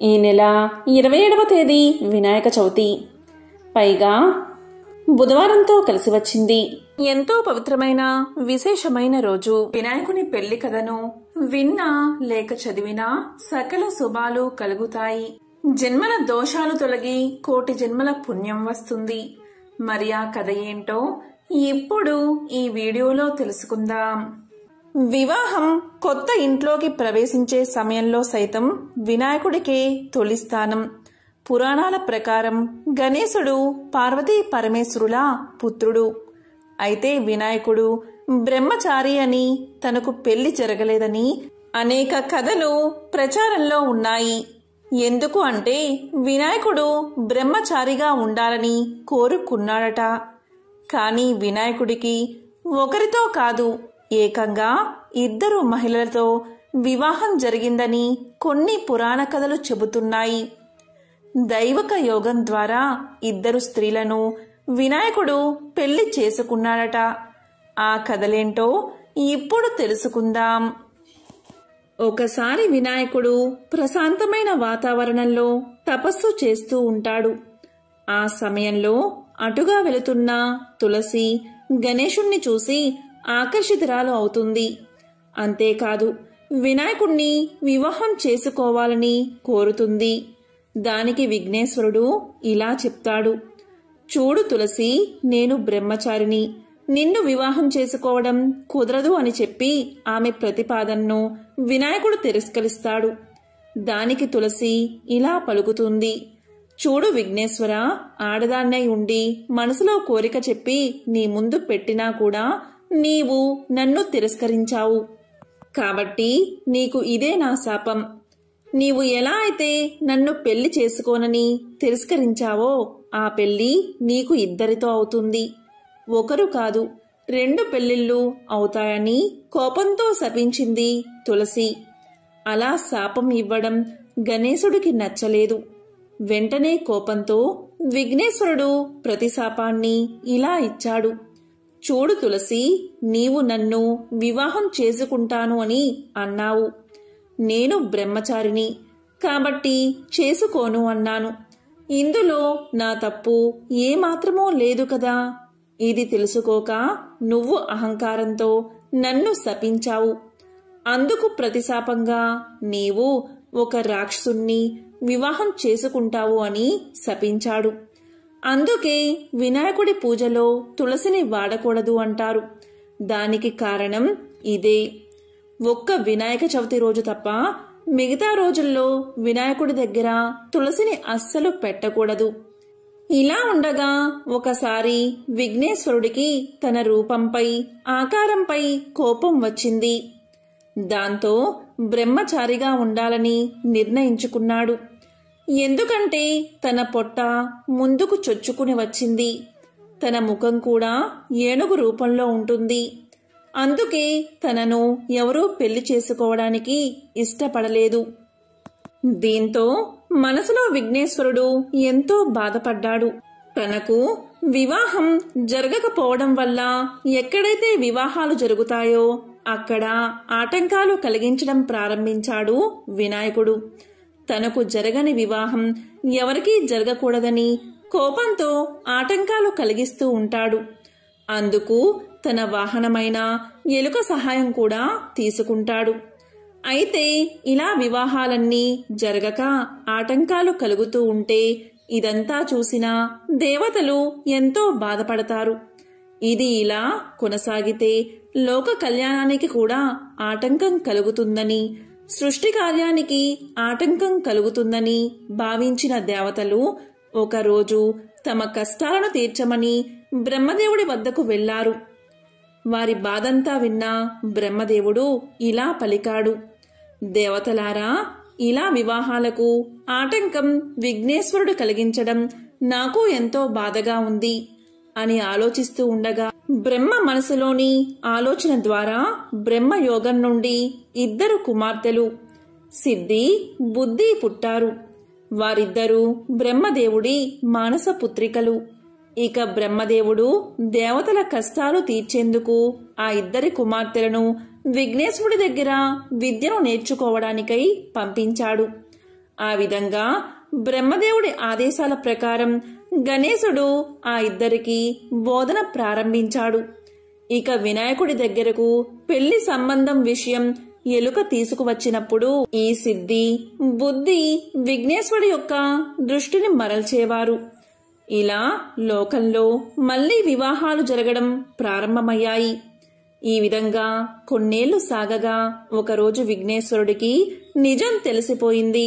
ఈ నెల 27వ తేదీ వినాయక చవితి, పైగా బుధవారంతో కలిసి వచ్చింది. ఎంతో పవిత్రమైన విశేషమైన రోజు. వినాయకుని పెళ్లి కథను విన్నా లేక చదివినా సకల శుభాలు కలుగుతాయి. జన్మల దోషాలు తొలగి కోటి జన్మల పుణ్యం వస్తుంది. మరి ఆ కథ ఏంటో ఇప్పుడు ఈ వీడియోలో తెలుసుకుందాం. వివాహం కొత్త ఇంట్లోకి ప్రవేశించే సమయంలో సైతం వినాయకుడికే తొలి స్థానం. పురాణాల ప్రకారం గణేశుడు పార్వతీ పరమేశ్వరుల పుత్రుడు. అయితే వినాయకుడు బ్రహ్మచారి అని, తనకు పెళ్లి జరగలేదని అనేక కథలు ప్రచారంలో ఉన్నాయి. ఎందుకు అంటే వినాయకుడు బ్రహ్మచారిగా ఉండాలని కోరుకున్నాడట. కానీ వినాయకుడికి ఒకరితో కాదు, ఏకంగా 2 మహిళలతో వివాహం జరిగిందని కొన్ని పురాణ కథలు చెబుతున్నాయి. దైవక యోగం ద్వారా 2 స్త్రీలను వినాయకుడు పెళ్లి చేసుకున్నాడట. ఆ కథలేంటో ఇప్పుడు తెలుసుకుందాం. ఒకసారి వినాయకుడు ప్రశాంతమైన వాతావరణంలో తపస్సు చేస్తూ ఉంటాడు. ఆ సమయంలో అటుగా వెళుతున్న తులసి గణేశుణ్ణి చూసి ఆకర్షితురాలు అవుతుంది. అంతేకాదు, వినాయకుణ్ణి వివాహం చేసుకోవాలని కోరుతుంది. దానికి విఘ్నేశ్వరుడు ఇలా చెప్తాడు: చూడు తులసి, నేను బ్రహ్మచారిని, నిన్ను వివాహం చేసుకోవడం కుదరదు అని చెప్పి ఆమె ప్రతిపాదనను వినాయకుడు తిరస్కరిస్తాడు. దానికి తులసి ఇలా పలుకుతుంది: చూడు విఘ్నేశ్వర, ఆడదాన్నై ఉండి మనసులో కోరిక చెప్పి నీ ముందు పెట్టినా కూడా నీవు నన్ను తిరస్కరించావు. కాబట్టి నీకు ఇదే నా శాపం. నీవు ఎలా అయితే నన్ను పెళ్లి చేసుకోనని తిరస్కరించావో ఆ పెళ్లి నీకు 2 అవుతుంది. 1 కాదు, 2 పెళ్లిళ్ళు అవుతాయని కోపంతో శపించింది తులసి. అలా శాపం ఇవ్వడం గణేశుడికి నచ్చలేదు. వెంటనే కోపంతో విఘ్నేశ్వరుడు ప్రతిశాపాన్ని ఇలా ఇచ్చాడు: చూడు తులసి, నీవు నన్ను వివాహం చేసుకుంటాను అని అన్నావు. నేను బ్రహ్మచారిని కాబట్టి చేసుకోను అన్నాను. ఇందులో నా తప్పు ఏమాత్రమో లేదు కదా. ఇది తెలుసుకోక నువ్వు అహంకారంతో నన్ను శపించావు. అందుకు ప్రతిశాపంగా నీవు ఒక రాక్షసుణ్ణి వివాహం చేసుకుంటావు అని శపించాడు. అందుకే వినాయకుడి పూజలో తులసిని వాడకూడదు అంటారు. దానికి కారణం ఇదే. ఒక్క వినాయక చవితి రోజు తప్ప మిగతా రోజుల్లో వినాయకుడి దగ్గర తులసిని అస్సలు పెట్టకూడదు. ఇలా ఉండగా ఒకసారి విఘ్నేశ్వరుడికి తన రూపంపై, ఆకారంపై కోపం వచ్చింది. దాంతో బ్రహ్మచారిగా ఉండాలని నిర్ణయించుకున్నాడు. ఎందుకంటే తన పొట్ట ముందుకు చొచ్చుకుని వచ్చింది. తన ముఖం కూడా ఏనుగు రూపంలో ఉంటుంది. అందుకే తనను ఎవరూ పెళ్లి చేసుకోవడానికి ఇష్టపడలేదు. దీంతో మనసులో విఘ్నేశ్వరుడు ఎంతో బాధపడ్డాడు. తనకు వివాహం జరగకపోవడం వల్ల ఎక్కడైతే వివాహాలు జరుగుతాయో అక్కడ ఆటంకాలు కలిగించడం ప్రారంభించాడు వినాయకుడు. తనకు జరగని వివాహం ఎవరికీ జరగకూడదని కోపంతో ఆటంకాలు కలిగిస్తూ ఉంటాడు. అందుకు తన వాహనమైన ఎలుక సహాయం కూడా తీసుకుంటాడు. అయితే ఇలా వివాహాలన్నీ జరగక ఆటంకాలు కలుగుతూ ఉంటే ఇదంతా చూసిన దేవతలు ఎంతో బాధపడతారు. ఇది ఇలా కొనసాగితే లోక కళ్యాణానికి కూడా ఆటంకం కలుగుతుందని, సృష్టి కార్యానికి ఆటంకం కలుగుతుందని భావించిన దేవతలు ఒకరోజు తమ కష్టాలను తీర్చమని బ్రహ్మదేవుడి వద్దకు వెళ్లారు. వారి బాధంతా విన్న బ్రహ్మదేవుడు ఇలా పలికాడు: దేవతలారా, ఇలా వివాహాలకు ఆటంకం విఘ్నేశ్వరుడు కలిగించడం నాకు ఎంతో బాధగా ఉంది అని ఆలోచిస్తూ ఉండగా బ్రహ్మ మనసులోని ఆలోచన ద్వారా బ్రహ్మయోగం నుండి 2 కుమార్తెలు సిద్ధి, బుద్ధి పుట్టారు. వారిద్దరూ బ్రహ్మదేవుడి మానస పుత్రికలు. ఇక బ్రహ్మదేవుడు దేవతల కష్టాలు తీర్చేందుకు ఆ 2 కుమార్తెలను విఘ్నేశ్వరుడి దగ్గర విద్యను నేర్చుకోవడానికై పంపించాడు. ఆ విధంగా బ్రహ్మదేవుడి ఆదేశాల ప్రకారం గణేశుడు ఆ ఇద్దరికి బోధన ప్రారంభించాడు. ఇక వినాయకుడి దగ్గరకు పెళ్లి సంబంధం విషయం ఎలుక తీసుకువచ్చినప్పుడు ఈ సిద్ధి బుద్ధి విఘ్నేశ్వరుడి యొక్క దృష్టిని మరల్చేవారు. ఇలా లోకంలో మళ్లీ వివాహాలు జరగడం ప్రారంభమయ్యాయి. ఈ విధంగా కొన్నేళ్లు సాగగా ఒకరోజు విఘ్నేశ్వరుడికి నిజం తెలిసిపోయింది.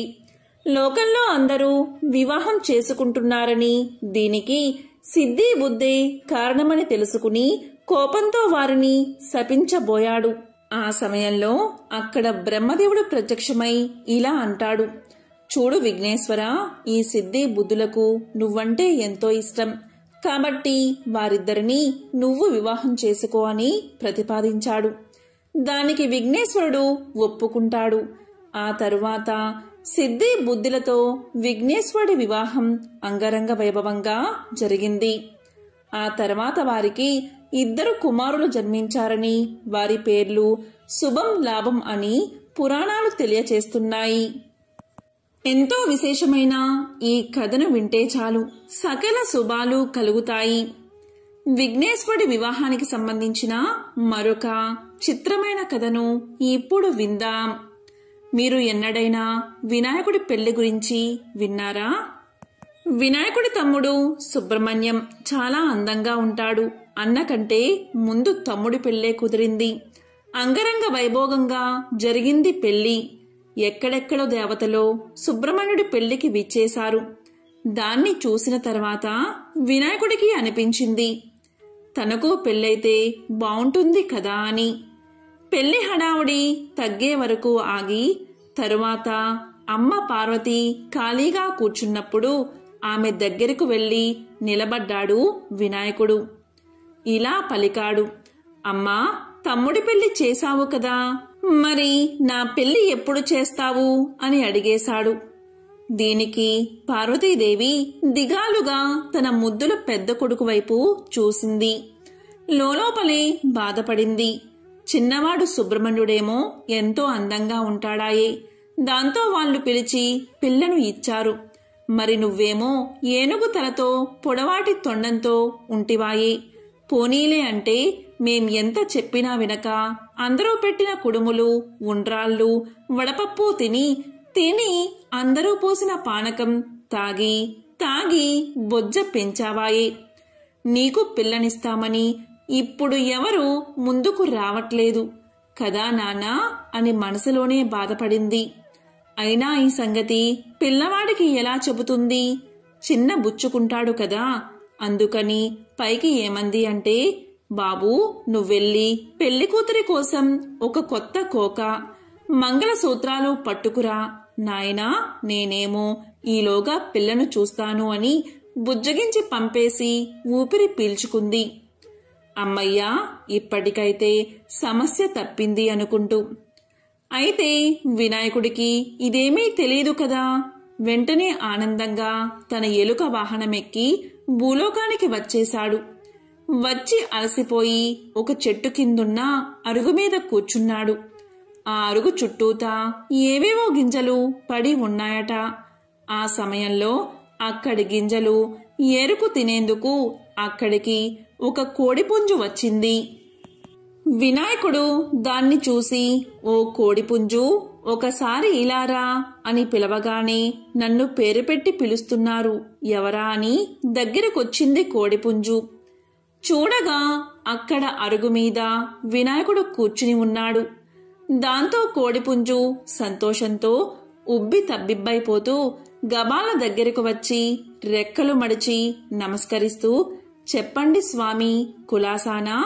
లోకంలో అందరూ వివాహం చేసుకుంటున్నారని, దీనికి సిద్ధి బుద్ధే కారణమని తెలుసుకుని కోపంతో వారిని శపించబోయాడు. ఆ సమయంలో అక్కడ బ్రహ్మదేవుడు ప్రత్యక్షమై ఇలా అంటాడు, చూడు విఘ్నేశ్వర, ఈ సిద్ధి బుద్ధులకు నువ్వంటే ఎంతో ఇష్టం కాబట్టి వారిద్దరినీ నువ్వు వివాహం చేసుకో అని ప్రతిపాదించాడు. దానికి విఘ్నేశ్వరుడు ఒప్పుకుంటాడు. ఆ తరువాత సిద్ధి బుద్ధులతో విఘ్నేశ్వరుడి వివాహం అంగరంగ వైభవంగా జరిగింది. ఆ తర్వాత వారికి 2 కుమారులు జన్మించారని, వారి పేర్లు శుభం లాభం అని పురాణాలు తెలియచేస్తున్నాయి. ఎంతో విశేషమైన ఈ కథను వింటే చాలు సకల శుభాలు కలుగుతాయి. విఘ్నేశ్వరుడి వివాహానికి సంబంధించిన మరొక చిత్రమైన కథను ఇప్పుడు విందాం. మీరు ఎన్నడైనా వినాయకుడి పెళ్లి గురించి విన్నారా? వినాయకుడి తమ్ముడు సుబ్రహ్మణ్యం చాలా అందంగా ఉంటాడు. అన్నకంటే ముందు తమ్ముడి పెళ్లే కుదిరింది. అంగరంగ వైభోగంగా జరిగింది పెళ్లి. ఎక్కడెక్కడో దేవతలో సుబ్రహ్మణ్యుడి పెళ్లికి విచ్చేశారు. దాన్ని చూసిన తర్వాత వినాయకుడికి అనిపించింది, తనకు పెళ్ళైతే బావుంటుంది కదా అని. పెళ్లి హడావుడి తగ్గే వరకు ఆగి తరువాత అమ్మ పార్వతి ఖాళీగా కూర్చున్నప్పుడు ఆమె దగ్గరకు వెళ్లి నిలబడ్డాడు వినాయకుడు. ఇలా పలికాడు, అమ్మా, తమ్ముడి పెళ్లి చేశావు కదా, మరి నా పెళ్లి ఎప్పుడు చేస్తావు అని అడిగేశాడు. దీనికి పార్వతీదేవి దిగాలుగా తన ముద్దుల పెద్ద కొడుకు వైపు చూసింది. లోలోపలే బాధపడింది. చిన్నవాడు సుబ్రహ్మణ్యుడేమో ఎంతో అందంగా ఉంటాడాయే, దాంతో వాళ్ళు పిలిచి పిల్లను ఇచ్చారు. మరి నువ్వేమో ఏనుగు తలతో పొడవాటి తొండంతో ఉంటివాయే. పోనీలే అంటే మేం ఎంత చెప్పినా వినక అందరూ పెట్టిన కుడుములు, ఉండ్రాళ్ళు, వడపప్పు తిని అందరూ పోసిన పానకం తాగి తాగి బొజ్జ పెంచావాయే. నీకు పిల్లనిస్తామని ఇప్పుడు ఎవరు ముందుకు రావట్లేదు కదా నాన్నా అని మనసులోనే బాధపడింది. అయినా ఈ సంగతి పిల్లవాడికి ఎలా చెబుతుంది? చిన్న బుచ్చుకుంటాడు కదా, అందుకని పైకి ఏమంది అంటే, బాబూ, నువ్వెళ్ళి పెళ్లికూతురి కోసం ఒక కొత్త కోక, మంగళసూత్రాలు పట్టుకురా నాయనా, నేనేమో ఈలోగా పిల్లను చూస్తాను అని బుజ్జగించి పంపేసి ఊపిరి పీల్చుకుంది. అమ్మయ్యా, ఇప్పటికైతే సమస్య తప్పింది అనుకుంటూ. అయితే వినాయకుడికి ఇదేమీ తెలియదు కదా. వెంటనే ఆనందంగా తన ఎలుక వాహనమెక్కి భూలోకానికి వచ్చేశాడు. వచ్చి అలసిపోయి ఒక చెట్టు కిందున్న అరుగు మీద కూర్చున్నాడు. ఆ అరుగు చుట్టూతా ఏవేవో గింజలు పడి ఉన్నాయట. ఆ సమయంలో అక్కడి గింజలు ఏరుకు తినేందుకు అక్కడికి ఒక కోడిపుంజు వచ్చింది. వినాయకుడు దాన్ని చూసి, ఓ కోడిపుంజు, ఒకసారి ఇలారా అని పిలవగానే నన్ను పేరు పెట్టి పిలుస్తున్నారు ఎవరా అని దగ్గరకొచ్చింది కోడిపుంజు. చూడగా అక్కడ అరుగు మీద వినాయకుడు కూర్చుని ఉన్నాడు. దాంతో కోడిపుంజు సంతోషంతో ఉబ్బి తబ్బిబ్బైపోతూ గబాల దగ్గరకు వచ్చి రెక్కలు మడిచి నమస్కరిస్తూ, చెప్పండి స్వామి, కులాసానా,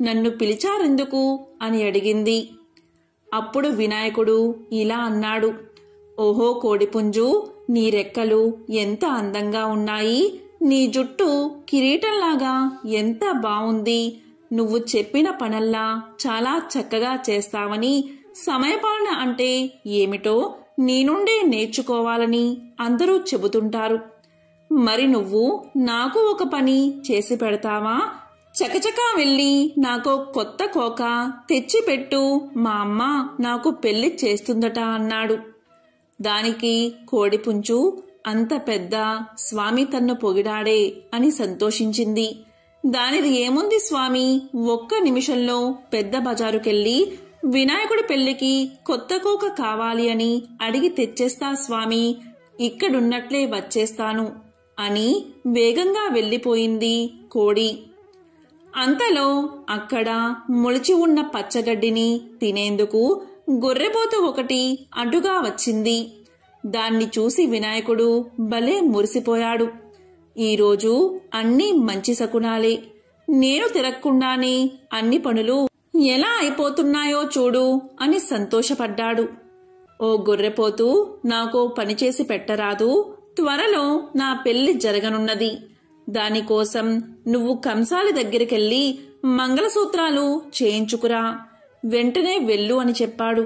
నన్ను పిలిచారెందుకు అని అడిగింది. అప్పుడు వినాయకుడు ఇలా అన్నాడు, ఓహో కోడిపుంజు, నీ రెక్కలు ఎంత అందంగా ఉన్నాయి, నీ జుట్టు కిరీటంలాగా ఎంత బావుంది, నువ్వు చెప్పిన పనల్లా చాలా చక్కగా చేస్తావని, సమయపాలన అంటే ఏమిటో నీ నుండే నేర్చుకోవాలని అందరూ చెబుతుంటారు. మరి నువ్వు నాకు ఒక పని చేసి పెడతావా? చకచకా వెళ్ళి నాకో కొత్త కోక తెచ్చిపెట్టు, మా అమ్మ నాకు పెళ్లి చేస్తుందట అన్నాడు. దానికి కోడిపుంజు, అంత పెద్ద స్వామి తన్ను పొగిడాడే అని సంతోషించింది. దానిది ఏముంది స్వామి, ఒక్క నిమిషంలో పెద్ద బజారుకెళ్ళి వినాయకుడి పెళ్లికి కొత్త కోక కావాలి అని అడిగి తెచ్చేస్తా స్వామి, ఇక్కడున్నట్లే వచ్చేస్తాను అని వేగంగా వెళ్ళిపోయింది కోడి. అంతలో అక్కడ మొలిచి ఉన్న పచ్చగడ్డిని తినేందుకు గొర్రెపోతు ఒకటి అడ్డుగా వచ్చింది. దాన్ని చూసి వినాయకుడు భలే మురిసిపోయాడు. ఈరోజు అన్నీ మంచి శకునాలే, నేను తిరగకుండానే అన్ని పనులు ఎలా అయిపోతున్నాయో చూడు అని సంతోషపడ్డాడు. ఓ గొర్రెపోతూ, నాకో పనిచేసి పెట్టరాదు? త్వరలో నా పెళ్లి జరగనున్నది. దానికోసం నువ్వు కంసాలి దగ్గరికెళ్ళి మంగళసూత్రాలు చేయించుకురా, వెంటనే వెళ్ళు అని చెప్పాడు.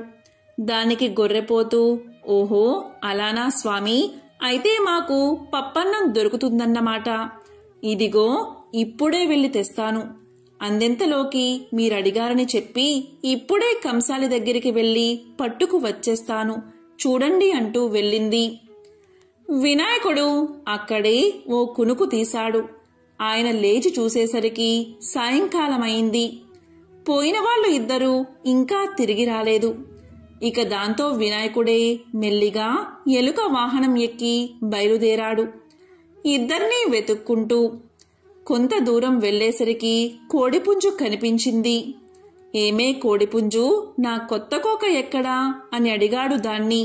దానికి గొర్రెపోతూ, ఓహో అలానా స్వామి, అయితే మాకు పప్పన్నం దొరుకుతుందన్నమాట. ఇదిగో ఇప్పుడే వెళ్ళి తెస్తాను. అందెంతలోకి మీరడిగారని చెప్పి ఇప్పుడే కంసాలి దగ్గరికి వెళ్ళి పట్టుకు వచ్చేస్తాను చూడండి అంటూ వెళ్ళింది. వినాయకుడు అక్కడే ఓ కునుకు తీశాడు. ఆయన లేచి చూసేసరికి సాయంకాలమైంది. పోయిన వాళ్ళు ఇద్దరూ ఇంకా తిరిగి రాలేదు. ఇక దాంతో వినాయకుడే మెల్లిగా ఎలుక వాహనం ఎక్కి బయలుదేరాడు. ఇద్దరినీ వెతుక్కుంటూ కొంత దూరం వెళ్లేసరికి కోడిపుంజు కనిపించింది. ఏమే కోడిపుంజు, నా కొత్త కోక ఎక్కడా అని అడిగాడు దాన్ని.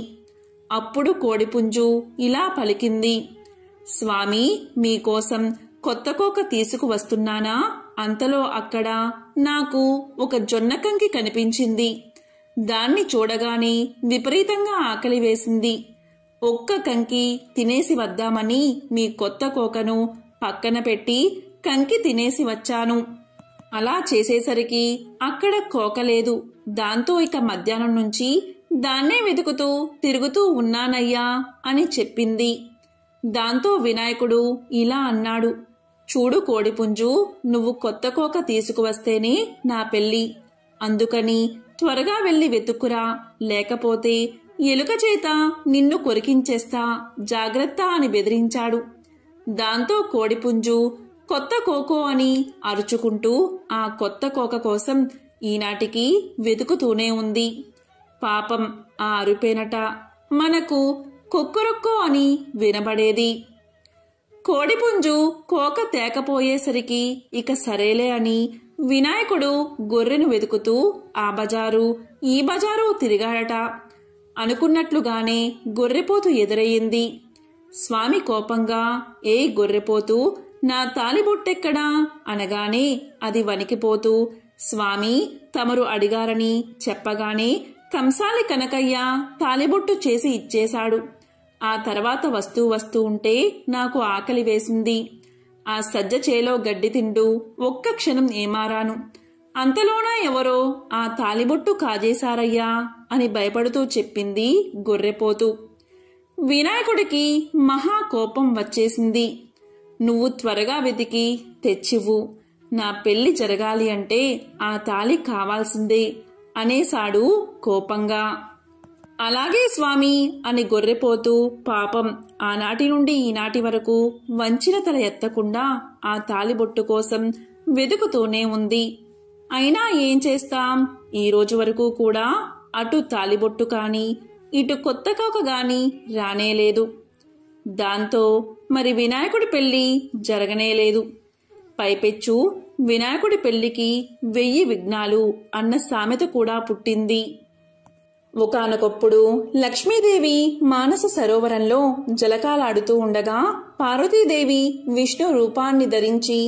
అప్పుడు కోడిపుంజు ఇలా పలికింది, స్వామి మీకోసం కొత్త కోక తీసుకువస్తున్నానా? అంతలో అక్కడ నాకు ఒక జొన్నకంకి కనిపించింది. దాన్ని చూడగానే విపరీతంగా ఆకలి వేసింది. ఒక్క కంకి తినేసి వద్దామని మీ కొత్త కోకను పక్కన పెట్టి కంకి తినేసి వచ్చాను. అలా చేసేసరికి అక్కడ కోకలేదు. దాంతో ఇక మధ్యాహ్నం నుంచి దాన్నే వెతుకుతూ తిరుగుతూ ఉన్నానయ్యా అని చెప్పింది. దాంతో వినాయకుడు ఇలా అన్నాడు, చూడు కోడిపుంజు, నువ్వు కొత్త కోక తీసుకువస్తేనే నా పెళ్లి. అందుకని త్వరగా వెళ్లి వెతుక్కురా, లేకపోతే ఎలుక చేత నిన్ను కొరికించేస్తా, జాగ్రత్త అని బెదిరించాడు. దాంతో కోడిపుంజు కొత్త కోకో అని అరుచుకుంటూ ఆ కొత్త కోక కోసం ఈనాటికి వెతుకుతూనే ఉంది. పాపం ఆ అరుపేనట మనకు కొక్కరొక్కో అని వినబడేది. కోడిపుంజు కోక తేకపోయేసరికి ఇక సరేలే అని వినాయకుడు గొర్రెను వెతుకుతూ ఆ బజారు ఈ బజారు తిరిగాడట. అనుకున్నట్లుగానే గొర్రెపోతు ఎదురయ్యింది. స్వామి కోపంగా, ఏ గొర్రెపోతూ, నా తాలిబొట్టెక్కడా అనగానే అది వణికిపోతూ, స్వామి తమరు అడిగారని చెప్పగానే కంసాలి కనకయ్య తాలిబొట్టు చేసి ఇచ్చేశాడు. ఆ తర్వాత వస్తూ ఉంటే నాకు ఆకలి వేసింది. ఆ సజ్జ చేలో గడ్డి తింటూ ఒక్క క్షణం ఏమారాను. అంతలోనా ఎవరో ఆ తాలిబొట్టు కాజేశారయ్యా అని భయపడుతూ చెప్పింది గొర్రెపోతు. వినాయకుడికి మహా కోపం వచ్చేసింది. నువ్వు త్వరగా వెతికి తెచ్చివ్వు, నా పెళ్లి జరగాలి అంటే ఆ తాళి కావాల్సిందే అనేశాడు కోపంగా. అలాగే స్వామి అని గొర్రెపోతూ పాపం ఆనాటి నుండి ఈనాటి వరకు వంచిన తల ఎత్తకుండా ఆ తాలిబొట్టు కోసం వెతుకుతూనే ఉంది. అయినా ఏం చేస్తాం, ఈ రోజు వరకు కూడా అటు తాలిబొట్టు కాని ఇటు కొత్త కోక గాని రానేలేదు. దాంతో మరి వినాయకుడి పెళ్లి జరగనేలేదు. పైపెచ్చు వినాయకుడి పెళ్లికి 1000 విఘ్నాలు అన్న సామెత కూడా పుట్టింది. ఒకానొకప్పుడు లక్ష్మీదేవి మానస సరోవరంలో జలకాలాడుతూ ఉండగా పార్వతీదేవి విష్ణు రూపాన్ని ధరించి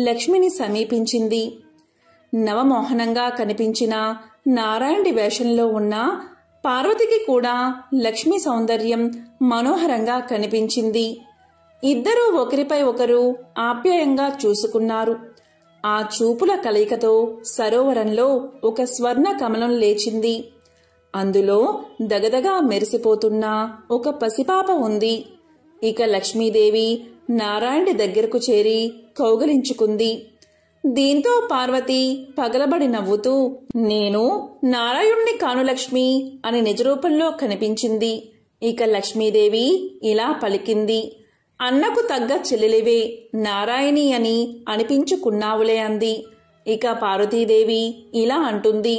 లక్ష్మిని సమీపించింది. నవమోహనంగా కనిపించిన నారాయణుడి వేషంలో ఉన్న పార్వతికి కూడా లక్ష్మి సౌందర్యం మనోహరంగా కనిపించింది. ఇద్దరూ ఒకరిపై ఒకరు ఆప్యాయంగా చూసుకున్నారు. ఆ చూపుల కలయికతో సరోవరంలో ఒక స్వర్ణ కమలం లేచింది. అందులో దగదగా మెరిసిపోతున్న ఒక పసిపాప ఉంది. ఇక లక్ష్మీదేవి నారాయణుడి దగ్గరకు చేరి కౌగలించుకుంది. దీంతో పార్వతి పగలబడి నవ్వుతూ, నేను నారాయణుణ్ణి కాను లక్ష్మి అని నిజరూపంలో కనిపించింది. ఇక లక్ష్మీదేవి ఇలా పలికింది, అన్నకు తగ్గ చెల్లెలివే, నారాయణి అని అనిపించుకున్నావులే అంది. ఇక పార్వతీదేవి ఇలా అంటుంది,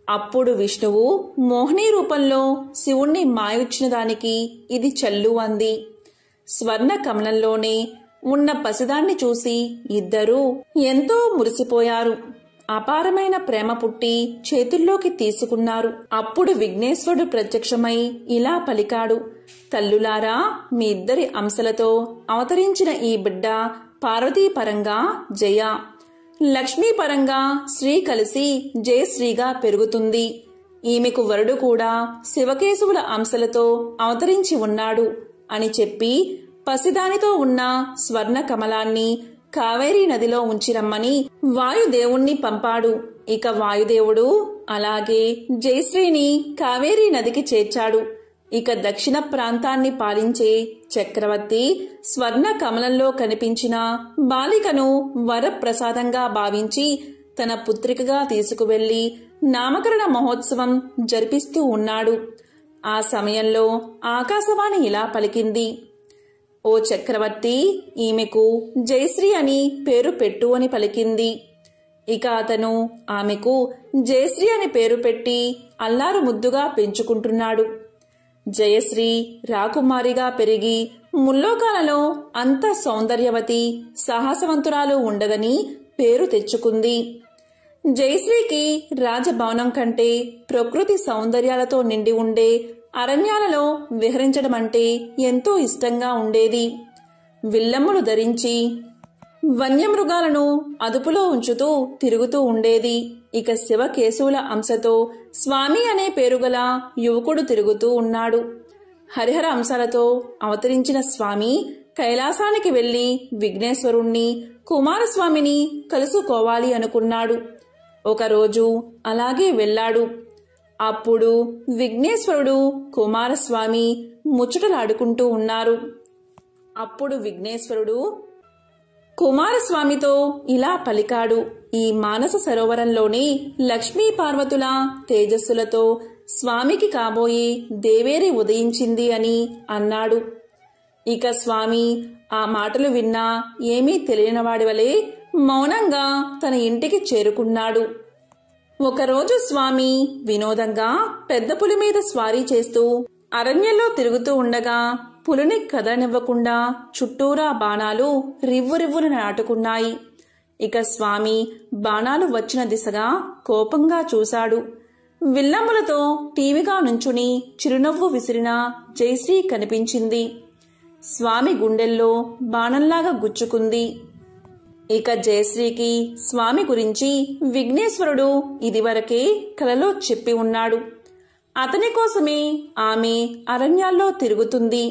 అప్పుడు విష్ణువు మోహిని రూపంలో శివుణ్ణి మాయొచ్చిన దానికి ఇది చల్లు అంది. స్వర్ణ కమలంలోనే ఉన్న పసిదాన్ని చూసి ఇద్దరూ ఎంతో మురిసిపోయారు. అపారమైన ప్రేమ పుట్టి చేతుల్లోకి తీసుకున్నారు. అప్పుడు విఘ్నేశ్వరుడు ప్రత్యక్షమై ఇలా పలికాడు, తల్లులారా, మీ ఇద్దరి అంశలతో అవతరించిన ఈ బిడ్డ పార్వతీ పరంగా జయ, లక్ష్మీ పరంగా శ్రీ కలిసి జయశ్రీగా పెరుగుతుంది. ఈమెకు వరుడు కూడా శివకేశవుల అంశలతో అవతరించి ఉన్నాడు అని చెప్పి పసిదానితో ఉన్న స్వర్ణ కమలాన్ని కావేరీ నదిలో ఉంచిరమ్మని వాయుదేవుణ్ణి పంపాడు. ఇక వాయుదేవుడు అలాగే జయశ్రీని కావేరీ నదికి చేర్చాడు. ఇక దక్షిణ ప్రాంతాన్ని పాలించే చక్రవర్తి స్వర్ణ కమలంలో కనిపించిన బాలికను వరప్రసాదంగా భావించి తన పుత్రికగా తీసుకువెళ్లి నామకరణ మహోత్సవం జరిపిస్తూ ఉన్నాడు. ఆ సమయంలో ఆకాశవాణి ఇలా పలికింది, ఓ చక్రవర్తి, ఈమెకు జయశ్రీ అని పేరు పెట్టు అని పలికింది. ఇక అతను ఆమెకు జయశ్రీ అని పేరు పెట్టి అల్లారు ముద్దుగా పెంచుకుంటున్నాడు. జయశ్రీ రాకుమారిగా పెరిగి ముల్లోకాలలో అంత సౌందర్యవతి సాహసవంతురాలు ఉండదని పేరు తెచ్చుకుంది. జయశ్రీకి రాజభవనం కంటే ప్రకృతి సౌందర్యాలతో నిండి ఉండే అరణ్యాలలో విహరించడం అంటే ఎంతో ఇష్టంగా ఉండేది. విల్లమ్ములు ధరించి వన్యమృగాలను అదుపులో ఉంచుతూ తిరుగుతూ ఉండేది. ఇక శివకేశవుల అంశతో స్వామి అనే పేరుగల యువకుడు తిరుగుతూ ఉన్నాడు. హరిహర అంశాలతో అవతరించిన స్వామి కైలాసానికి వెళ్లి విఘ్నేశ్వరుణ్ణి, కుమారస్వామిని కలుసుకోవాలి అనుకున్నాడు. ఒకరోజు అలాగే వెళ్ళాడు. అప్పుడు విఘ్నేశ్వరుడు, కుమారస్వామి ముచ్చటలాడుకుంటూ ఉన్నారు. అప్పుడు విఘ్నేశ్వరుడు కుమారస్వామితో ఇలా పలికాడు, ఈ మానస సరోవరంలోని లక్ష్మీ పార్వతుల తేజస్సులతో స్వామికి కాబోయే దేవేరి ఉదయించింది అని అన్నాడు. ఇక స్వామి ఆ మాటలు విన్నా ఏమీ తెలియనివాడి వలె మౌనంగా తన ఇంటికి చేరుకున్నాడు. ఒకరోజు స్వామి వినోదంగా పెద్ద పులి మీద స్వారీ చేస్తూ అరణ్యంలో తిరుగుతూ ఉండగా పులిని కదలనివ్వకుండా చుట్టూరా బాణాలు రివ్వురివ్వును నాటుకున్నాయి. ఇక స్వామి బాణాలు వచ్చిన దిశగా కోపంగా చూశాడు. విల్లమ్ములతో టీవీగా నుంచుని చిరునవ్వు విసిరిన జయశ్రీ కనిపించింది. స్వామి గుండెల్లో బాణంలాగా గుచ్చుకుంది. ఇక జయశ్రీకి స్వామి గురించి విఘ్నేశ్వరుడు ఇదివరకే కలలో చెప్పి ఉన్నాడు. అతని కోసమే ఆమె అరణ్యాల్లో తిరుగుతుంది.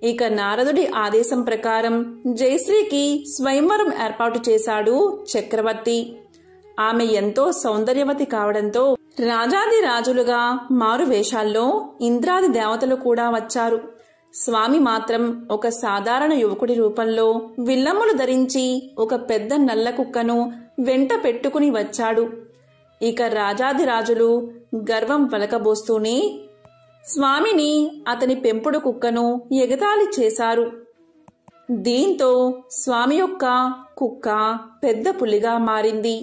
ఇక నారదుడి ఆదేశం ప్రకారం జయశ్రీకి స్వయంవరం ఏర్పాటు చేశాడు చక్రవర్తి. ఆమె ఎంతో సౌందర్యవతి కావడంతో రాజాది రాజులుగా మారు వేషాల్లో ఇంద్రాది దేవతలు కూడా వచ్చారు. స్వామి మాత్రం ఒక సాధారణ యువకుడి రూపంలో విల్లమ్ములు ధరించి ఒక పెద్ద నల్ల కుక్కను వెంట పెట్టుకుని వచ్చాడు. ఇక రాజాది రాజులు గర్వం వలకబోస్తూనే స్వామిని, అతని పెంపుడు కుక్కను ఎగతాళి చేశారు. దీంతో స్వామి యొక్క కుక్క పెద్ద పులిగా మారింది.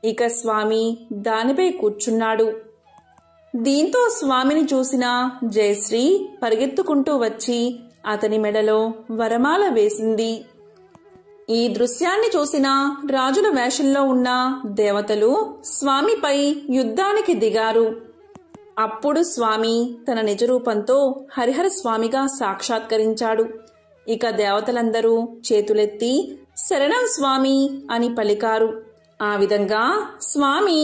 ఇక స్వామి దానిపై కూర్చున్నాడు. దీంతో స్వామిని చూసిన జయశ్రీ పరిగెత్తుకుంటూ వచ్చి అతని మెడలో వరమాల వేసింది. ఈ దృశ్యాన్ని చూసిన రాజుల వేషంలో ఉన్న దేవతలు స్వామిపై యుద్ధానికి దిగారు. అప్పుడు స్వామి తన నిజరూపంతో హరిహర స్వామిగా సాక్షాత్కరించాడు. ఇక దేవతలందరూ చేతులెత్తి శరణం స్వామి అని పలికారు. ఆ విధంగా స్వామి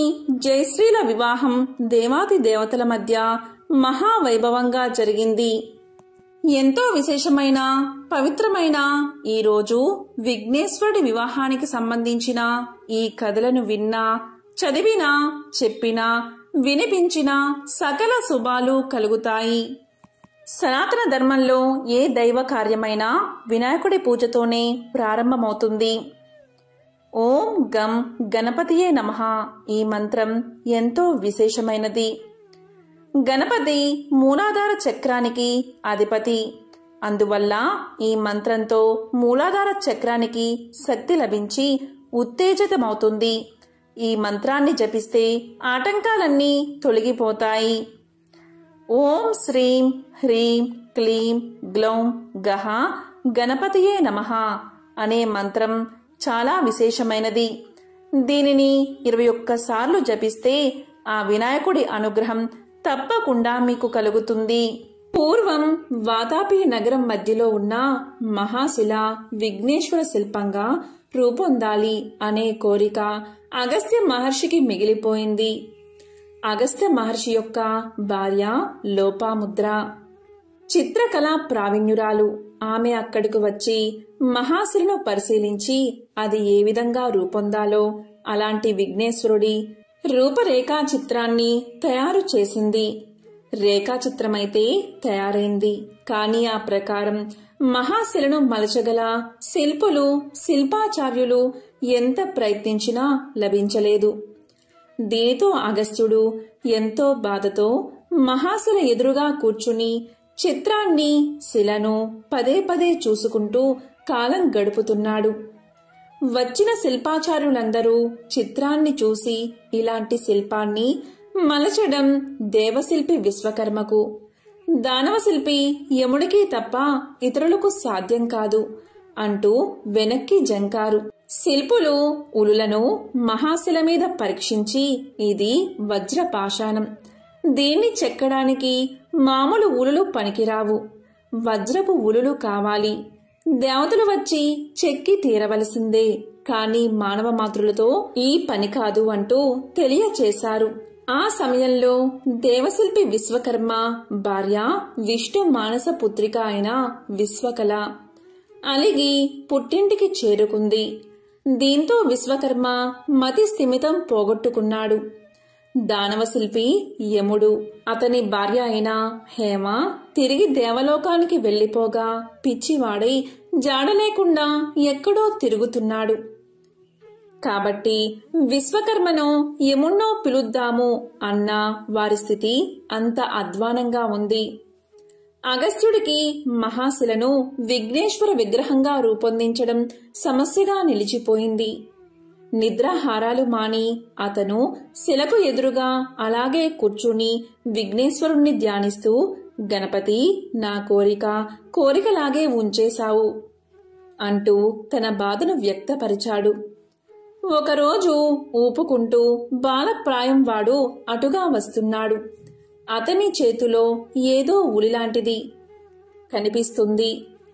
జయశ్రీల వివాహం దేవాది దేవతల మధ్య మహావైభవంగా జరిగింది. ఎంతో విశేషమైన పవిత్రమైన ఈ రోజు విఘ్నేశ్వరుడి వివాహానికి సంబంధించిన ఈ కథలను విన్నా, చదివినా, చెప్పినా, వినిపించినా సకల శుభాలు కలుగుతాయి. సనాతన ధర్మంలో ఏ దైవ కార్యమైనా వినాయకుడి పూజతోనే ప్రారంభమవుతుంది. ఓం గం గణపతియే నమః ఈ మంత్రం ఎంతో విశేషమైనది. గణపతి మూలాధార చక్రానికి అధిపతి. అందువల్ల ఈ మంత్రంతో మూలాధార చక్రానికి శక్తి లభించి ఉత్తేజితమవుతుంది. ఈ మంత్రాన్ని జపిస్తే ఆటంకాలన్నీ తొలగిపోతాయి. ఓం శ్రీం హ్రీం క్లీం గ్లౌం గహ గణపతియే నమః అనే మంత్రం చాలా విశేషమైనది. దీనిని 21 సార్లు జపిస్తే ఆ వినాయకుడి అనుగ్రహం తప్పకుండా మీకు కలుగుతుంది. పూర్వం వాతాపి నగరం మధ్యలో ఉన్న మహాశిల విఘ్నేశ్వర శిల్పంగా రూపొందాలి అనే కోరిక అగస్త్య మహర్షికి మిగిలిపోయింది. అగస్త్య మహర్షి యొక్క భార్య లోపాముద్ర చిత్రకళా ప్రావీణ్యురాలు. ఆమె అక్కడికి వచ్చి మహాశిలను పరిశీలించి అది ఏ విధంగా రూపొందాలో అలాంటి విఘ్నేశ్వరుడి రూపరేఖా చిత్రాన్ని తయారు చేసింది. రేఖాచిత్రమైతే తయారైంది, కానీ ఆ ప్రకారం మహాశిలను మలచగల శిల్పులు శిల్పాచార్యులు ఎంత ప్రయత్నించినా లభించలేదు. దీనితో అగస్త్యుడు ఎంతో బాధతో మహాశిల ఎదురుగా కూర్చుని చిత్రాన్ని శిలను పదే పదే చూసుకుంటూ కాలం గడుపుతున్నాడు. వచ్చిన శిల్పాచార్యులందరూ చిత్రాన్ని చూసి ఇలాంటి శిల్పాన్ని మలచడం దేవశిల్పి విశ్వకర్మకు, దానవశిల్పి యముడికి తప్ప ఇతరులకు సాధ్యం కాదు అంటూ వెనక్కి జంకారు. శిల్పులు ఉలులను మహాశిల మీద పరీక్షించి ఇది వజ్రపాషాణం, దీన్ని చెక్కడానికి మామూలు ఉలులు పనికిరావు, వజ్రపు ఉలులు కావాలి, దేవతలు వచ్చి చెక్కి తీరవలసిందే, కాని మానవ మాతృలతో ఈ పని కాదు అంటూ తెలియచేశారు. ఆ సమయంలో దేవశిల్పి విశ్వకర్మ భార్య విష్ణు మానస పుత్రిక అయిన విశ్వకళ అలిగి పుట్టింటికి చేరుకుంది. దీంతో విశ్వకర్మ మతి స్థిమితం పోగొట్టుకున్నాడు. దానవశిల్పి యముడు, అతని భార్య అయిన హేమ తిరిగి దేవలోకానికి వెళ్లిపోగా పిచ్చివాడై జాడలేకుండా ఎక్కడో తిరుగుతున్నాడు. కాబట్టి విశ్వకర్మను యముణ్ణో పిలుద్దాము అన్న వారి స్థితి అంత అధ్వానంగా ఉంది. అగస్త్యుడికి మహాశిలను విఘ్నేశ్వర విగ్రహంగా రూపొందించడం సమస్యగా నిలిచిపోయింది. నిద్రాహారాలు మాని అతను శిలకు ఎదురుగా అలాగే కూర్చుని విఘ్నేశ్వరుణ్ణి ధ్యానిస్తూ, గణపతి, నా కోరికలాగే ఉంచేశావు అంటూ తన బాధను వ్యక్తపరిచాడు. ఒకరోజు ఊపుకుంటూ బాలప్రాయం వాడు అటుగా వస్తున్నాడు. అతని చేతిలో ఏదో ఉలిలాంటిది కనిపిస్తుంది.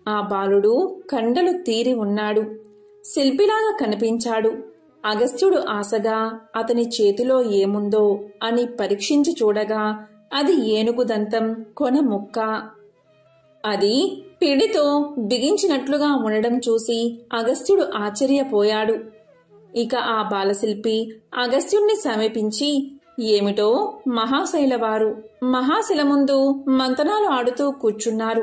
ఆ బాలుడు కండలు తీరి ఉన్నాడు, శిల్పిలాగా కనిపించాడు. అగస్త్యుడు ఆశగా అతని చేతిలో ఏముందో అని పరీక్షించి చూడగా అది ఏనుగుదంతం కొన ముక్క. అది పిడితో బిగించినట్లుగా ఉండడం చూసి అగస్త్యుడు ఆశ్చర్యపోయాడు. ఇక ఆ బాలశిల్పి అగస్త్యుణ్ణి సమీపించి, ఏమిటో మహాశైలవారు మహాశిల ముందు మంతనాలు ఆడుతూ కూర్చున్నారు,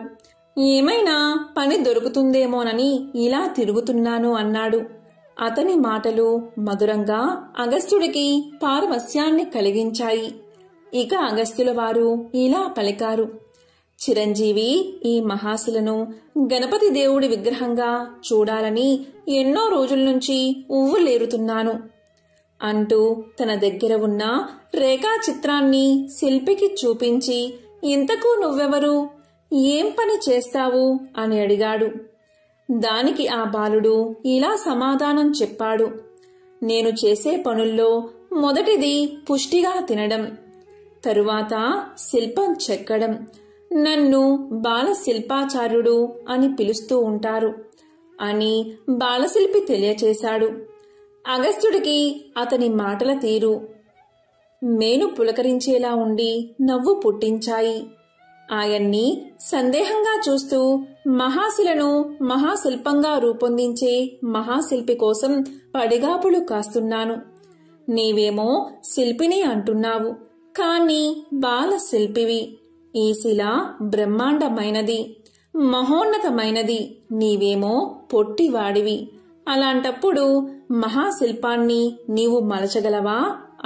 ఏమైనా పని దొరుకుతుందేమోనని ఇలా తిరుగుతున్నాను అన్నాడు. అతని మాటలు మధురంగా అగస్త్యుడికి పారవస్యాన్ని కలిగించాయి. ఇక అగస్త్యుల వారు ఇలా పలికారు, చిరంజీవి, ఈ మహాశిలను గణపతి దేవుడి విగ్రహంగా చూడాలని ఎన్నో రోజుల నుంచి ఉవ్వులేరుతున్నాను అంటూ తన దగ్గర ఉన్న రేఖా చిత్రాన్ని శిల్పికి చూపించి, ఇంతకు నువ్వెవరు, ఏం పని చేస్తావు అని అడిగాడు. దానికి ఆ బాలుడు ఇలా సమాధానం చెప్పాడు, నేను చేసే పనుల్లో మొదటిది పుష్టిగా తినడం, తరువాత శిల్పం చెక్కడం, నన్ను బాల శిల్పాచార్యుడు అని పిలుస్తూ ఉంటారు అని బాలశిల్పి తెలియచేశాడు. అగస్త్యుడికి అతని మాటల తీరు మేను పులకరించేలా ఉండి నవ్వు పుట్టించాయి. ఆయన్ని సందేహంగా చూస్తూ, మహాశిలను మహాశిల్పంగా రూపొందించే మహాశిల్పి కోసం పడిగాపులు కాస్తున్నాను. నీవేమో శిల్పిని అంటున్నావు, కానీ బాల శిల్పివి. ఈ శిల బ్రహ్మాండమైనది, మహోన్నతమైనది, నీవేమో పొట్టివాడివి. అలాంటప్పుడు మహాశిల్పాన్ని నీవు మలచగలవా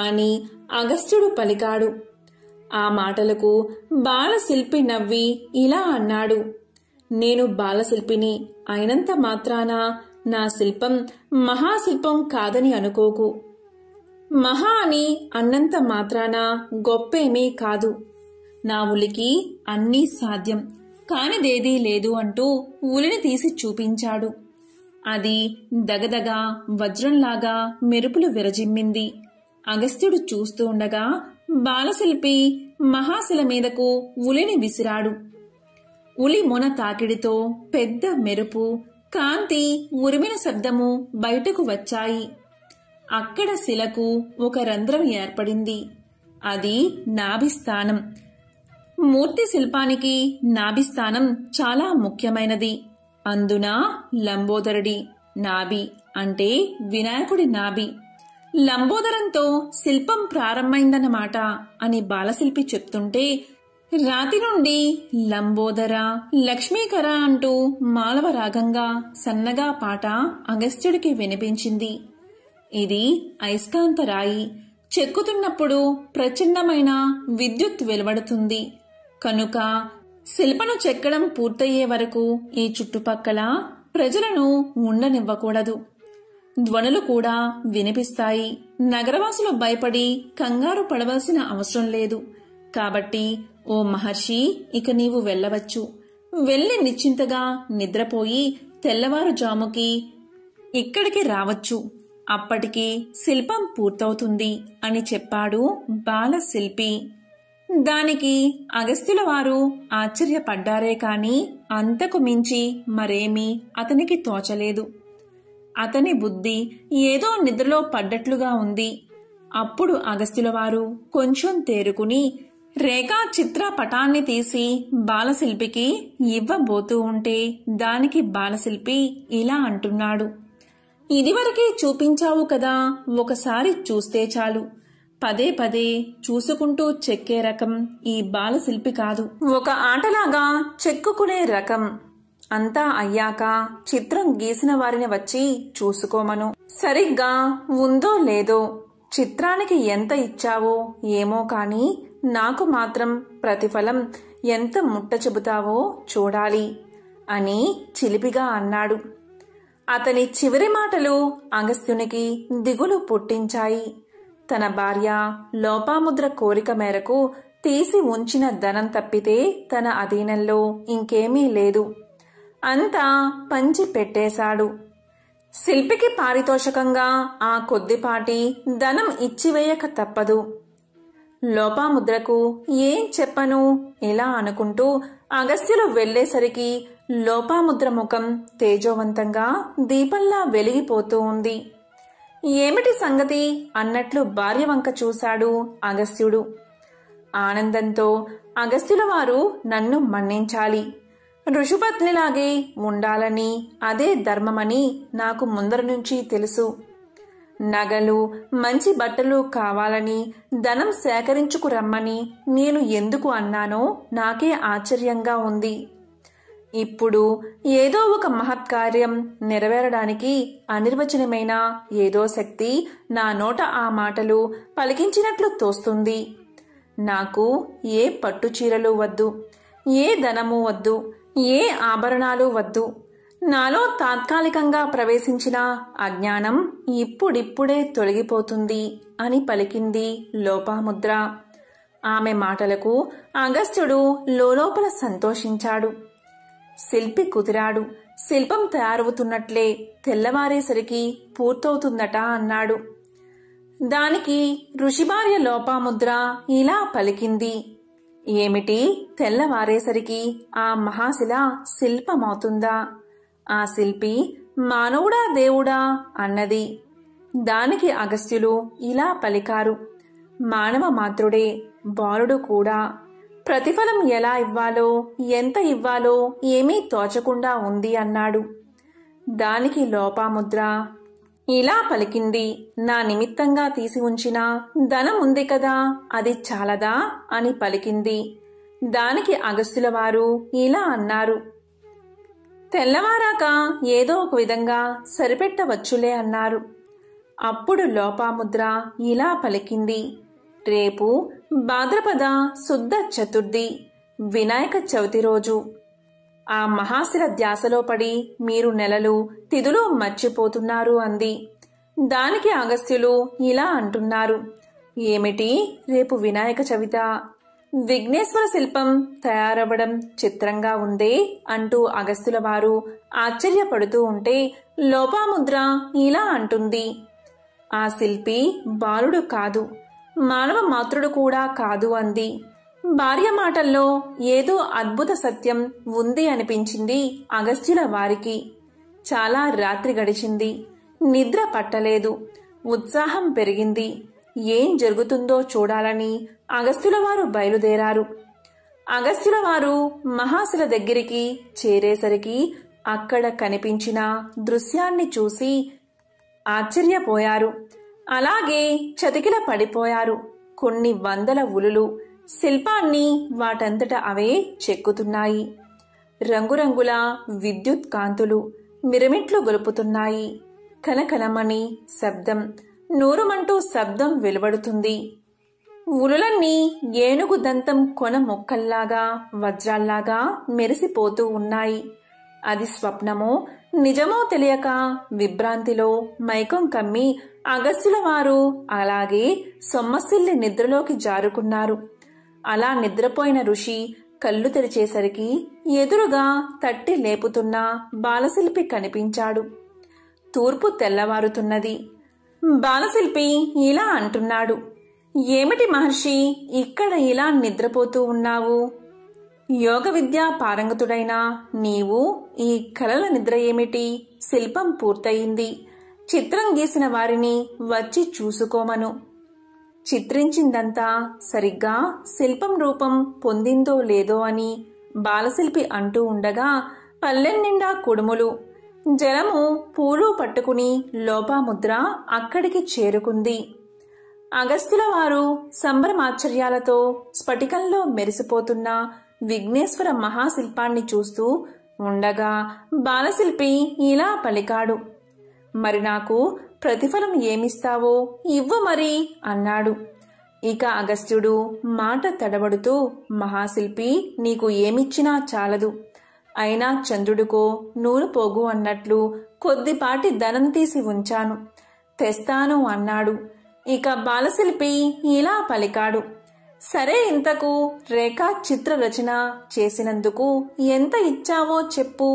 అని అగస్త్యుడు పలికాడు. ఆ మాటలకు బాలశిల్పి నవ్వి ఇలా అన్నాడు, నేను బాలశిల్పిని అయినంత మాత్రాన నా శిల్పం మహాశిల్పం కాదని అనుకోకు. మహా అని అన్నంత మాత్రాన గొప్పేమీ కాదు. నా ఉలికి అన్నీ సాధ్యం కానిదేదీ లేదు అంటూ ఉలిని తీసి చూపించాడు. అది దగదగ వజ్రంలాగా మెరుపులు విరజిమ్మింది. అగస్త్యుడు చూస్తూ ఉండగా బాలశిల్పి మహాశిల మీదకు ఉలిని విసిరాడు. ఉలి మొన తాకిడితో పెద్ద మెరుపు, కాంతి, ఉరిమిన శబ్దము బయటకు వచ్చాయి. అక్కడ శిలకు ఒక రంధ్రం ఏర్పడింది. అది నాభిస్థానం. మూర్తి శిల్పానికి నాభిస్థానం చాలా ముఖ్యమైనది. అందున లంబోదరుడి నాభి అంటే వినాయకుడి నాభి. లంబోదరంతో శిల్పం ప్రారంభమైందన్నమాట అని బాలశిల్పి చెప్తుంటే రాతి నుండి లంబోదర లక్ష్మీకర అంటూ మాలవ రాగంగా సన్నగా పాట అగస్త్యుడికి వినిపించింది. ఇది అయస్కాంత రాయి. చెక్కుతున్నప్పుడు ప్రచండమైన విద్యుత్ వెలువడుతుంది. కనుక శిల్పను చెక్కడం పూర్తయ్యే వరకు ఈ చుట్టుపక్కల ప్రజలను ఉండనివ్వకూడదు. ధ్వనులు కూడా వినిపిస్తాయి. నగరవాసులు భయపడి కంగారు పడవలసిన అవసరం లేదు. కాబట్టి ఓ మహర్షి, ఇక నీవు వెళ్ళవచ్చు. వెళ్ళి నిశ్చింతగా నిద్రపోయి తెల్లవారుజాముకి ఇక్కడికి రావచ్చు. అప్పటికి శిల్పం పూర్తవుతుంది అని చెప్పాడు బాలశిల్పి. దానికి అగస్త్యుల వారు ఆశ్చర్యపడ్డారే కాని అంతకు మించి మరేమీ అతనికి తోచలేదు. అతని బుద్ధి ఏదో నిద్రలో పడ్డట్లుగా ఉంది. అప్పుడు అగస్త్యుల వారు కొంచెం తేరుకుని రేఖా చిత్ర పటాన్ని తీసి బాలశిల్పికి ఇవ్వబోతూ ఉంటే దానికి బాలశిల్పి ఇలా అంటున్నాడు, ఇదివరకే చూపించావు కదా, ఒకసారి చూస్తే చాలు. పదే పదే చూసుకుంటూ చెక్కే రకం ఈ బాలశిల్పి కాదు. ఒక ఆటలాగా చెక్కుకునే రకం. అంతా అయ్యాక చిత్రం గీసిన వారిని వచ్చి చూసుకోమను. సరిగ్గా ఉందో లేదో, చిత్రానికి ఎంత ఇచ్చావో ఏమో కాని నాకు మాత్రం ప్రతిఫలం ఎంత ముట్ట చెబుతావో చూడాలి అని చిలిపిగా అన్నాడు. అతని చివరి మాటలు అగస్త్యునికి దిగులు పుట్టించాయి. తన భార్య లోపాముద్ర కోరిక మేరకు తీసి ఉంచిన ధనం తప్పితే తన అధీనంలో ఇంకేమీ లేదు. అంతా పంచి పెట్టేశాడు. శిల్పికి పారితోషకంగా ఆ కొద్దిపాటి ధనం ఇచ్చివేయక తప్పదు. లోపాముద్రకు ఏం చెప్పను ఇలా అనుకుంటూ అగస్త్యులు వెళ్లేసరికి లోపాముద్ర ముఖం తేజోవంతంగా దీపంలా వెలిగిపోతూ ఉంది. ఏమిటి సంగతి అన్నట్లు భార్య వంక చూశాడు అగస్త్యుడు. ఆనందంతో, అగస్త్యుల వారు నన్ను మన్నించాలి, ఋషుపత్నిలాగే ఉండాలని, అదే ధర్మమని నాకు ముందర నుంచి తెలుసు. నగలు, మంచి బట్టలు కావాలని, ధనం సేకరించుకురమ్మని నేను ఎందుకు అన్నానో నాకే ఆశ్చర్యంగా ఉంది. ఇప్పుడు ఏదో ఒక మహత్కార్యం నెరవేరడానికి అనిర్వచనమైన ఏదో శక్తి నా నోట ఆ మాటలు పలికించినట్లు తోస్తుంది. నాకు ఏ పట్టు చీరలు వద్దు, ఏ ధనము వద్దు, ఏ ఆభరణాలు వద్దు. నాలో తాత్కాలికంగా ప్రవేశించిన అజ్ఞానం ఇప్పుడిప్పుడే తొలగిపోతుంది అని పలికింది లోపాముద్ర. ఆమె మాటలకు అగస్త్యుడు లోలోపల సంతోషించాడు. శిల్పి కుదిరాడు. శిల్పం తయారవుతున్నట్లే తెల్లవారేసరికి పూర్తవుతుందట అన్నాడు. దానికి ఋషిభార్య లోపాముద్ర ఇలా పలికింది, ఏమిటి తెల్లవారేసరికి ఆ మహాశిల శిల్పమవుతుందా? ఆ శిల్పి మానవుడా దేవుడా అన్నది. దానికి అగస్త్యులు ఇలా పలికారు, మానవ మాత్రుడే, బాలుడు కూడా. ప్రతిఫలం ఎలా ఇవ్వాలో, ఎంత ఇవ్వాలో ఏమీ తోచకుండా ఉంది అన్నాడు. దానికి లోపాముద్ర ఇలా పలికింది, నా నిమిత్తంగా తీసి ఉంచిన ధనం ఉంది కదా, అది చాలదా అని పలికింది. దానికి అగస్త్యుల వారు ఇలా అన్నారు, తెల్లవారాక ఏదో ఒక విధంగా సరిపెట్టవచ్చులే అన్నారు. అప్పుడు లోపాముద్ర ఇలా పలికింది, రేపు భాద్రపద శుద్ధ చతుర్థి, వినాయక చవితి రోజు. ఆ మహాశిల ధ్యాసలో పడి మీరు నెలలు తిథులు మర్చిపోతున్నారు అంది. దానికి అగస్త్యులు ఇలా అంటున్నారు. ఏమిటి, రేపు వినాయక చవిత? విఘ్నేశ్వర శిల్పం తయారవ్వడం చిత్రంగా ఉందే అంటూ అగస్త్యుల వారు ఆశ్చర్యపడుతూ ఉంటే లోపాముద్ర ఇలా అంటుంది. ఆ శిల్పి బాలుడు కాదు, మానవ మాతృడు కూడా కాదు అంది. భార్య మాటల్లో ఏదో అద్భుత సత్యం ఉంది అనిపించింది అగస్త్యుల వారికి. చాలా రాత్రి గడిచింది, నిద్ర పట్టలేదు, ఉత్సాహం పెరిగింది. ఏం జరుగుతుందో చూడాలని అగస్త్యుల వారు బయలుదేరారు. అగస్త్యుల వారు మహాశిల దగ్గరికి చేరేసరికి అక్కడ కనిపించిన దృశ్యాన్ని చూసి ఆశ్చర్యపోయారు. అలాగే చతికిల పడిపోయారు. కొన్ని వందల ఉలులు శిల్పాన్ని వాటంతట అవే చెక్కుతున్నాయి. రంగురంగుల విద్యుత్ కాంతులు మిరమిట్లు గొలుపుతున్నాయి. కనకనమని శబ్దం, నూరుమంటూ శబ్దం వెలువడుతుంది. ఉలులన్నీ ఏనుగు దంతం కొన మొక్కల్లాగా వజ్రాల్లాగా మెరిసిపోతూ ఉన్నాయి. అది స్వప్నమో నిజమో తెలియక విభ్రాంతిలో మైకం కమ్మి అగస్త్యుల వారు అలాగే సొమ్మసిల్లి నిద్రలోకి జారుకున్నారు. అలా నిద్రపోయిన ఋషి కళ్ళు తెరిచేసరికి ఎదురుగా తట్టి లేపుతున్న బాలశిల్పి కనిపించాడు. తూర్పు తెల్లవారుతున్నది. బాలశిల్పి ఇలా అంటున్నాడు. ఏమిటి మహర్షి, ఇక్కడ ఇలా నిద్రపోతూ ఉన్నావు? యోగ విద్యా పారంగతుడైన నీవు ఈ కలల నిద్ర ఏమిటి? శిల్పం పూర్తయింది. చిత్రం గీసిన వారిని వచ్చి చూసుకోమను. చిత్రించిందంతా సరిగ్గా శిల్పం రూపం పొందిందో లేదో అని బాలశిల్పి అంటూ ఉండగా పల్లెం నిండా కుడుములు, జలము, పూలు పట్టుకుని లోపాముద్ర అక్కడికి చేరుకుంది. అగస్త్యుల వారు సంభ్రమాశ్చర్యాలతో స్ఫటికంలో మెరిసిపోతున్న విఘ్నేశ్వర మహాశిల్పాన్ని చూస్తూ ఉండగా బాలశిల్పి ఇలా పలికాడు. మరి నాకు ప్రతిఫలం ఏమిస్తావో ఇవ్వు మరి అన్నాడు. ఇక అగస్త్యుడు మాట తడబడుతూ, మహాశిల్పి, నీకు ఏమిచ్చినా చాలదు. అయినా చంద్రుడికో నూలు పోగు అన్నట్లు కొద్దిపాటి ధనం తీసి ఉంచాను, తెస్తాను అన్నాడు. ఇక బాలశిల్పి ఇలా పలికాడు. సరే, ఇంతకు రేఖా చిత్ర రచన చేసినందుకు ఎంత ఇచ్చావో చెప్పు.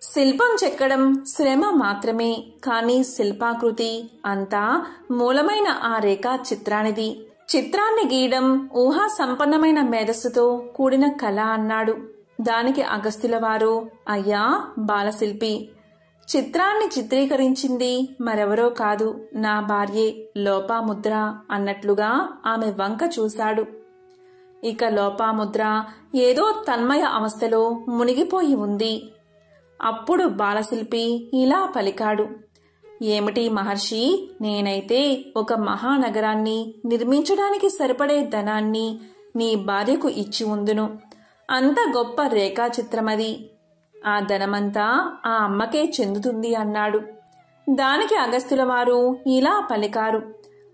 శిల్పం చెక్కడం శ్రమ మాత్రమే, కానీ శిల్పాకృతి అంతా మూలమైన ఆ రేఖా చిత్రానిది. చిత్రాన్ని గీయడం ఊహా సంపన్నమైన మేధస్సుతో కూడిన కళ అన్నాడు. దానికి అగస్త్యుల వారు, అయ్యా బాలశిల్పి, చిత్రాన్ని చిత్రీకరించింది మరెవరో కాదు, నా భార్యే లోపాముద్ర అన్నట్లుగా ఆమె వంక చూశాడు. ఇక లోపాముద్ర ఏదో తన్మయ అవస్థలో మునిగిపోయి ఉంది. అప్పుడు బాలశిల్పి ఇలా పలికాడు. ఏమిటి మహర్షి, నేనైతే ఒక మహానగరాన్ని నిర్మించడానికి సరిపడే ధనాన్ని నీ భార్యకు ఇచ్చి ఉందును. అంత గొప్ప రేఖాచిత్రమది. ఆ ధనమంతా ఆ అమ్మకే చెందుతుంది అన్నాడు. దానికి అగస్త్యుల వారు ఇలా పలికారు.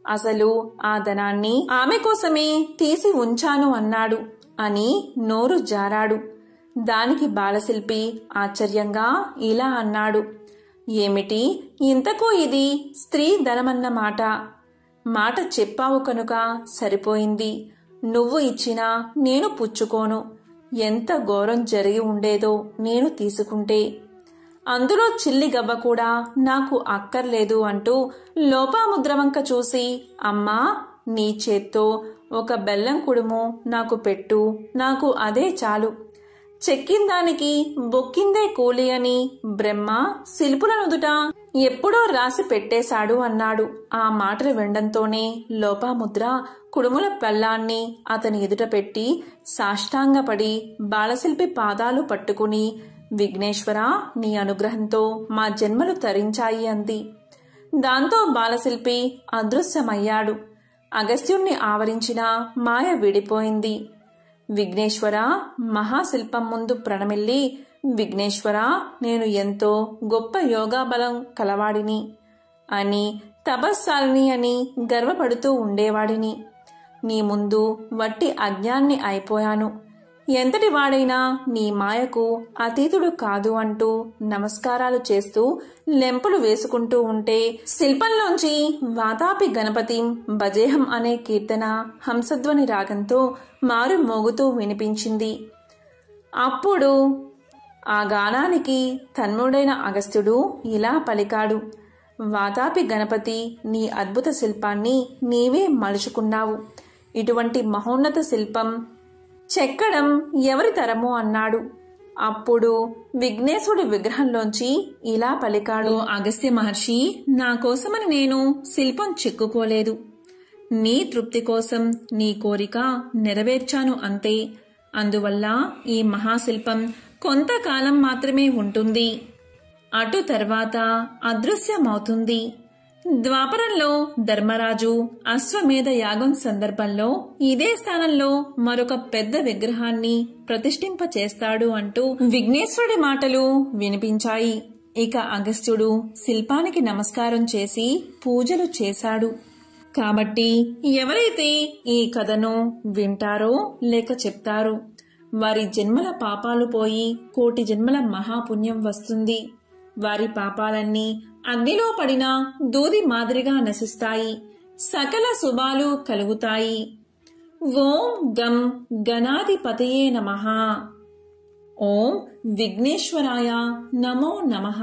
అసలు ఆ ధనాన్ని ఆమె కోసమే తీసి ఉంచాను అన్నాడు అని నోరు జారాడు. దానికి బాలశిల్పి ఆశ్చర్యంగా ఇలా అన్నాడు. ఏమిటి, ఇంతకు ఇది స్త్రీ ధనమన్న మాట. మాట చెప్పావు కనుక సరిపోయింది. నువ్వు ఇచ్చినా నేను పుచ్చుకోను. ఎంత ఘోరం జరిగి ఉండేదో నేను తీసుకుంటే. అందులో చిల్లి గవ్వ కూడా నాకు అక్కర్లేదు అంటూ లోపాముద్ర వంక చూసి, అమ్మా, నీ చేత్తో ఒక బెల్లం కుడుము నాకు పెట్టు, నాకు అదే చాలు. చెక్కిందానికి బొక్కిందే కూలి అని బ్రహ్మ శిల్పుల నుదుట ఎప్పుడో రాసి పెట్టేశాడు అన్నాడు. ఆ మాటలు వినడంతోనే లోపాముద్ర కుడుముల పెళ్ళాన్ని అతని ఎదుట పెట్టి సాష్టాంగపడి బాలశిల్పి పాదాలు పట్టుకుని, విఘ్నేశ్వర, నీ అనుగ్రహంతో మా జన్మలు తరించాయి అంది. దాంతో బాలశిల్పి అదృశ్యమయ్యాడు. అగస్త్యుణ్ణి ఆవరించిన మాయ విడిపోయింది. విఘ్నేశ్వర మహాశిల్పం ముందు ప్రణమిల్లి, విఘ్నేశ్వర, నేను ఎంతో గొప్ప యోగాబలం కలవాడిని అని, తపస్సాలిని అని గర్వపడుతూ ఉండేవాడిని. నీ ముందు వట్టి అజ్ఞాన్ని అయిపోయాను. ఎంతటి వాడైనా నీ మాయకు అతీతుడు కాదు అంటూ నమస్కారాలు చేస్తూ లెంపులు వేసుకుంటూ ఉంటే శిల్పంలోంచి వాతాపి గణపతి భజేహం అనే కీర్తన హంసధ్వని రాగంతో మారు మోగుతూ వినిపించింది. అప్పుడు ఆ గానానికి తన్మయుడైన అగస్త్యుడు ఇలా పలికాడు: వాతాపి గణపతి, నీ అద్భుత శిల్పాన్ని నీవే మలుచుకున్నావు. ఇటువంటి మహోన్నత శిల్పం చెక్కడం ఎవరి తరము అన్నాడు. అప్పుడు విఘ్నేశుడి విగ్రహంలోంచి ఇలా పలికాడు: అగస్త్య మహర్షి, నా కోసమని నేను శిల్పం చెక్కుకోలేదు. నీ తృప్తి కోసం నీ కోరిక నెరవేర్చాను అంతే. అందువల్ల ఈ మహాశిల్పం కొంతకాలం మాత్రమే ఉంటుంది, అటు తర్వాత అదృశ్యమవుతుంది. ద్వాపరంలో ధర్మరాజు అశ్వమేధ యాగం సందర్భంలో ఇదే స్థానంలో మరొక పెద్ద విగ్రహాన్ని ప్రతిష్ఠింపచేస్తాడు అంటూ విఘ్నేశ్వరుడి మాటలు వినిపించాయి. ఇక అగస్త్యుడు శిల్పానికి నమస్కారం చేసి పూజలు చేశాడు. కాబట్టి ఎవరైతే ఈ కథను వింటారో లేక చెప్తారో వారి జన్మల పాపాలు పోయి కోటి జన్మల మహాపుణ్యం వస్తుంది. వారి పాపాలన్నీ అగ్నిలో పడిన దూది మాదిరిగా నశిస్తాయి. సకల శుభాలు కలుగుతాయి. ఓం గం గణాధిపతయే నమః. ఓం విఘ్నేశ్వరాయ నమో నమః.